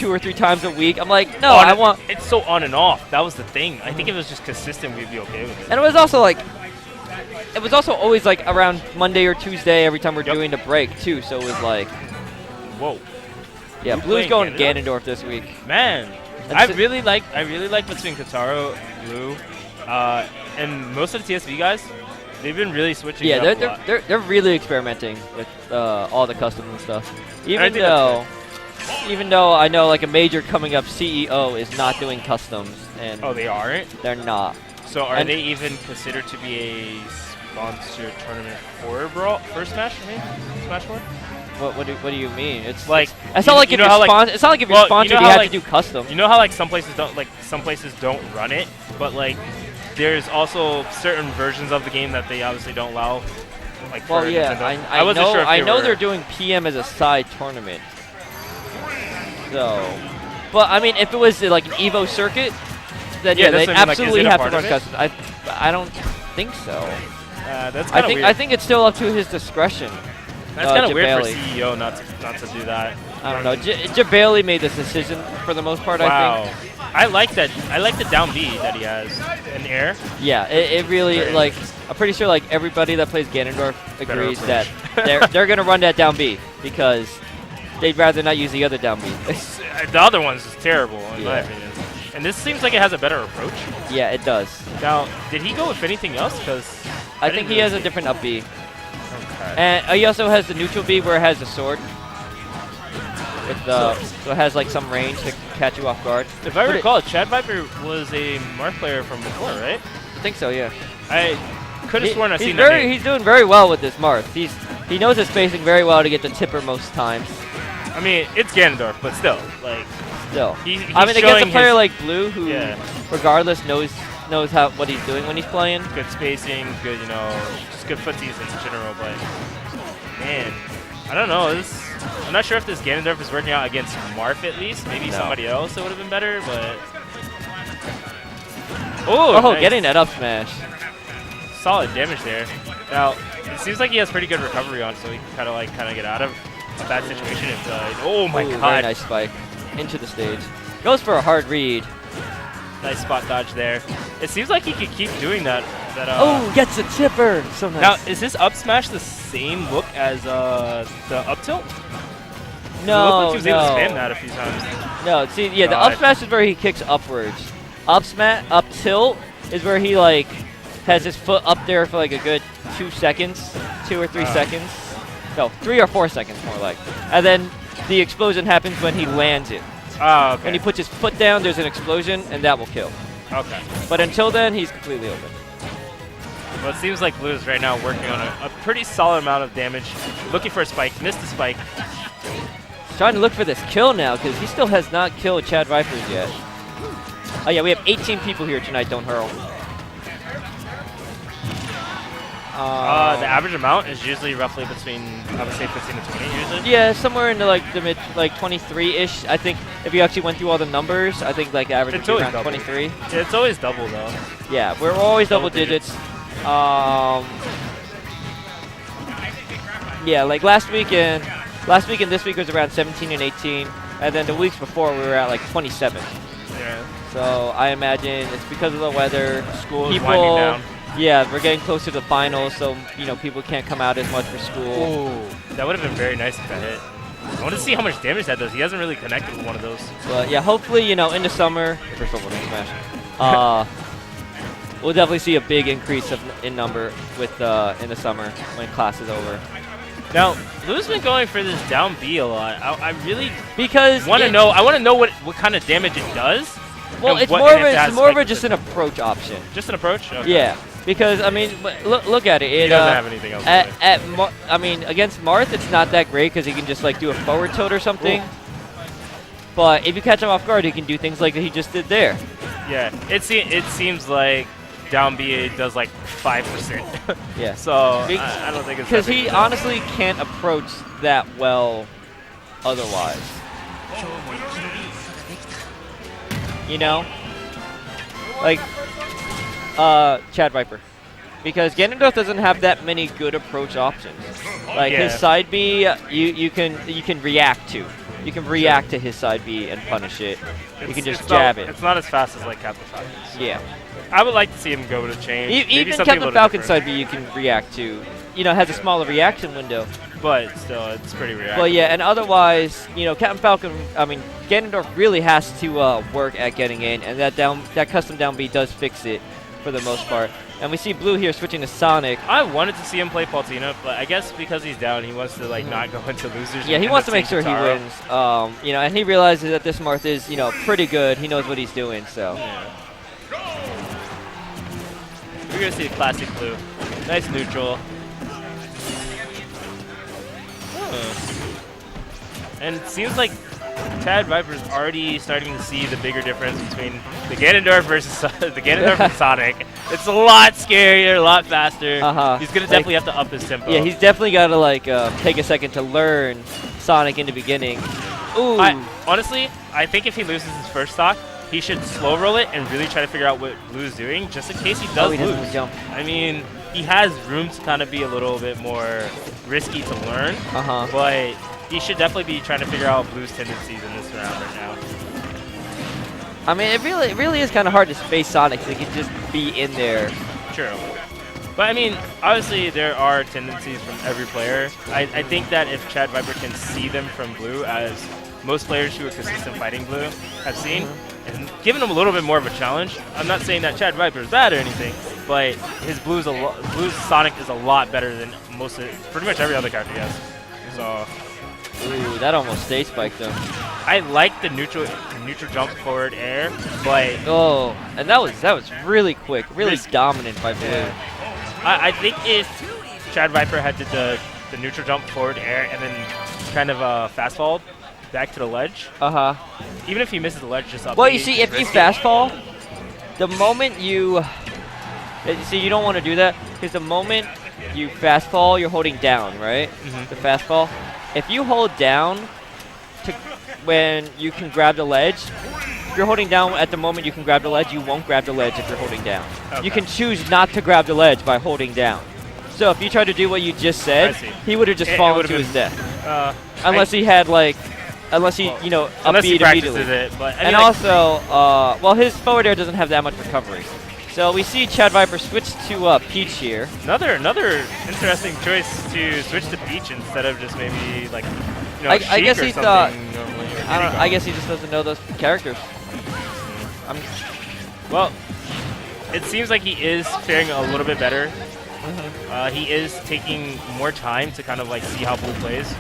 2 or 3 times a week. I'm like, no, I want. It's so on and off. That was the thing. I think if it was just consistent, we'd be okay with it. And it was also like, it was also always like around Monday or Tuesday every time we're doing the break too. So it was like, whoa. Yeah, Blue's going Ganondorf this week. Man, I really like between Kataro, Blue, and most of the TSV guys. They've been really switching. Yeah, they're really experimenting with all the customs and stuff. Even though I know like a major coming up CEO is not doing customs, and they aren't. They're not. So are they even considered to be a sponsored tournament for Smash? I mean, Smash 4? What do you mean? It's like it's not like if you're sponsored. It's not like if you're sponsored, you have to do custom. You know how like some places don't run it, but like there's also certain versions of the game that they obviously don't allow. Like well, yeah, I wasn't sure if I know they're doing PM as a side tournament. So, but I mean, if it was like an Evo circuit, then yeah, they absolutely have to run custom. I don't think so. That's kind of weird. I think it's still up to his discretion. That's kind of weird for CEO not to do that. I don't know. Jabali made this decision for the most part. Wow. I think. I like that. I like the down B that he has in air. Yeah, it really like. I'm pretty sure like everybody that plays Ganondorf agrees that they're gonna run that down B because they'd rather not use the other down B. The other one's is terrible in my opinion. And this seems like it has a better approach. Yeah, it does. Now, did he go with anything else? Because I think he has a different up B. Okay. And he also has the neutral B where it has the sword. With so it has like some range to catch you off guard. If I recall, ChadViper was a Marth player from before, right? I think so, yeah. I could have sworn I've seen that name. He's doing very well with this Marth. He knows his spacing very well to get the tipper most times. I mean, it's Ganondorf, but still, like. Still. He's I mean, against a player like Blue, who regardless knows what he's doing when he's playing. Good spacing, good, just good footsies in general. But man, I don't know. I'm not sure if this Ganondorf is working out against Marth at least. Maybe somebody else it would have been better, but. Oh, nice. Getting that up smash. Solid damage there. Now it seems like he has pretty good recovery on, so he can kind of get out of a bad situation. Oh my god! Very nice spike into the stage. Goes for a hard read. Nice spot dodge there. It seems like he could keep doing that. Gets a tipper. So nice. Now, is his up smash the same look as the up tilt? No, it looked like he was able to spam that a few times. No, see, yeah, the up smash is where he kicks upwards. Up tilt is where he like has his foot up there for like a good 2 seconds, 2 or 3 seconds. No, 3 or 4 seconds more like. And then the explosion happens when he lands it. Oh, okay. When he puts his foot down, there's an explosion, and that will kill. Okay. But until then, he's completely open. Well, it seems like Blue is right now working on a pretty solid amount of damage. Looking for a spike. Missed the spike. He's trying to look for this kill now, because he still has not killed ChadVipers yet. Oh yeah, we have 18 people here tonight, Don't Hurl. The average amount is usually roughly between, I would say, 15 to 20 usually. Yeah, somewhere in the the mid 23-ish. I think if you actually went through all the numbers, I think like average would be around 23. Yeah, it's always double though. Yeah, we're always double digits. Yeah, like last week and this week was around 17 and 18, and then the weeks before we were at like 27. Yeah. So I imagine it's because of the weather. School is winding down. Yeah, we're getting closer to the finals, so people can't come out as much for school. Ooh, that would have been very nice if that hit. I want to see how much damage that does. He hasn't really connected with one of those. But yeah, hopefully, in the summer, first of all, smash. We'll definitely see a big increase in number with in the summer when class is over. Now, Blue's been going for this down B a lot. I really want to know. I want to know what kind of damage it does. Well, it's more of just an approach option. Just an approach? Okay. Yeah. Because, I mean, look at it. He doesn't have anything else. I mean, against Marth, it's not that great because he can just, like, do a forward tilt or something. Ooh. But if you catch him off guard, he can do things like he just did there. Yeah. It seems like down B does, like, 5%. Yeah. So, I don't think it's because he honestly can't approach that well otherwise. Like... ChadViper, because Ganondorf doesn't have that many good approach options. Like his side B, you can react to. You can react to his side B and punish it. You can just jab it. It's not as fast as like Captain Falcon. Yeah. I would like to see him go to change. Even Captain Falcon side B you can react to. You know, it has a smaller reaction window. But still, it's pretty reactive. Well, yeah, and otherwise, you know, Captain Falcon, I mean, Ganondorf really has to work at getting in, and that custom down B does fix it for the most part. And we see Blue here switching to Sonic. I wanted to see him play Palutena, but I guess because he's down, he wants to like not go into losers. Yeah, he wants to make sure he wins. You know, and he realizes that this Marth is, you know, pretty good. He knows what he's doing, so. Yeah. We're gonna see a classic Blue. Nice neutral. And it seems like ChadViper's already starting to see the bigger difference between the Ganondorf versus the Ganondorf and Sonic. It's a lot scarier, a lot faster. He's gonna definitely have to up his tempo. Yeah, he's definitely got to like take a second to learn Sonic in the beginning. Ooh. Honestly, I think if he loses his first stock, he should slow roll it and really try to figure out what Blue's doing, just in case he does lose. Jump. I mean, he has room to kind of be a little bit more risky to learn, but he should definitely be trying to figure out Blue's tendencies in this round right now. I mean, it really is kind of hard to space Sonic because he can just be in there. True. But I mean, obviously there are tendencies from every player. I think that if ChadViper can see them from Blue, as most players who are consistent fighting Blue have seen, and given him a little bit more of a challenge. I'm not saying that ChadViper is bad or anything, but his Blue's Sonic is a lot better than pretty much every other character he has. So. Ooh, that almost stage spiked him. I like the neutral jump forward air, but and that was really quick, really dominant by Blue. Yeah. I think if ChadViper had did the neutral jump forward air and then kind of fast fall back to the ledge. Even if he misses the ledge, just up. Well, you see, if you fast fall, the moment you you don't want to do that because the moment you fast fall, you're holding down, right? The fast fall. If you hold down when you can grab the ledge, if you're holding down at the moment you can grab the ledge, you won't grab the ledge if you're holding down. You can choose not to grab the ledge by holding down. So if you try to do what you just said, he would have just fallen to his death. Unless he had like, unless he upbeat immediately. But and also, well, his forward air doesn't have that much recovery. So we see ChadViper switch to Peach here. Another interesting choice to switch to Peach instead of just maybe like, I guess he thought. I guess he just doesn't know those characters. Well, it seems like he is faring a little bit better. He is taking more time to kind of like see how Blue plays,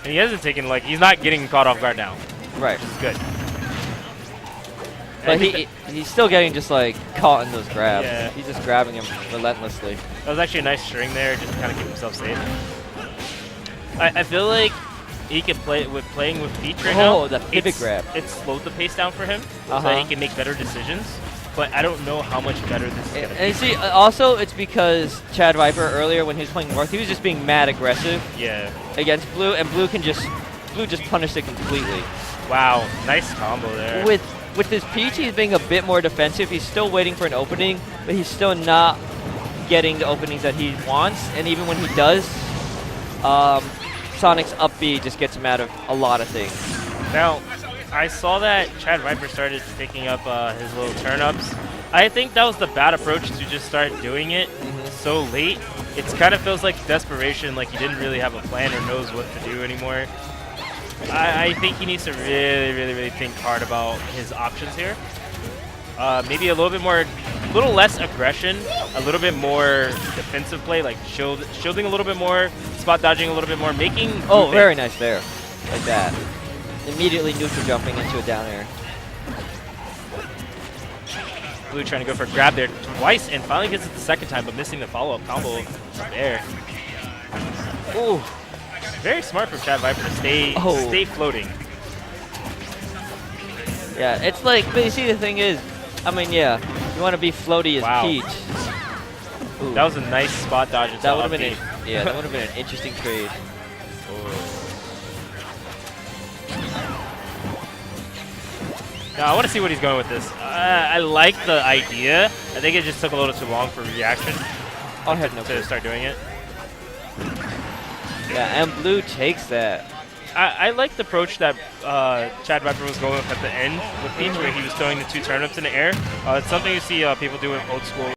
and he hasn't taken he's not getting caught off guard now. Right. Which is good. But he's still getting just like caught in those grabs. Yeah. He's just grabbing him relentlessly. That was actually a nice string there, just to kind of keep himself safe. I feel like he can playing with Peach right now. Oh, the pivot grab. It slowed the pace down for him, so that he can make better decisions. But I don't know how much better this is going to be. And see, also it's because ChadViper earlier when he was playing North, he was just being mad aggressive. Against Blue, and Blue just punished it completely. Wow, nice combo there. With his Peach, he's being a bit more defensive. He's still waiting for an opening, but he's still not getting the openings that he wants. And even when he does, Sonic's up B just gets him out of a lot of things. Now, I saw that ChadViper started picking up his little turn-ups. I think that was the bad approach to just start doing it so late. It kind of feels like desperation, like he didn't really have a plan or knows what to do anymore. I think he needs to really think hard about his options here. Maybe a little less aggression, a little bit more defensive play, like shielding a little bit more, spot dodging a little bit more, making. Oh, very nice there, like that. Immediately neutral jumping into a down air. Blue trying to go for a grab there twice and finally gets it the second time, but missing the follow-up combo there. Ooh. Very smart from ChadViper to stay floating. Yeah, it's like, but you see the thing is, I mean, yeah, you want to be floaty as Peach. Ooh. That was a nice spot dodge. That would have been that would have been an interesting trade. Now I want to see what he's going with this. I like the idea. I think it just took a little too long for reaction. I'll head no to start doing it. Yeah, and Blue takes that. I like the approach that ChadViper was going with at the end with Peach, where he was throwing the 2 turnips in the air. It's something you see people do in old school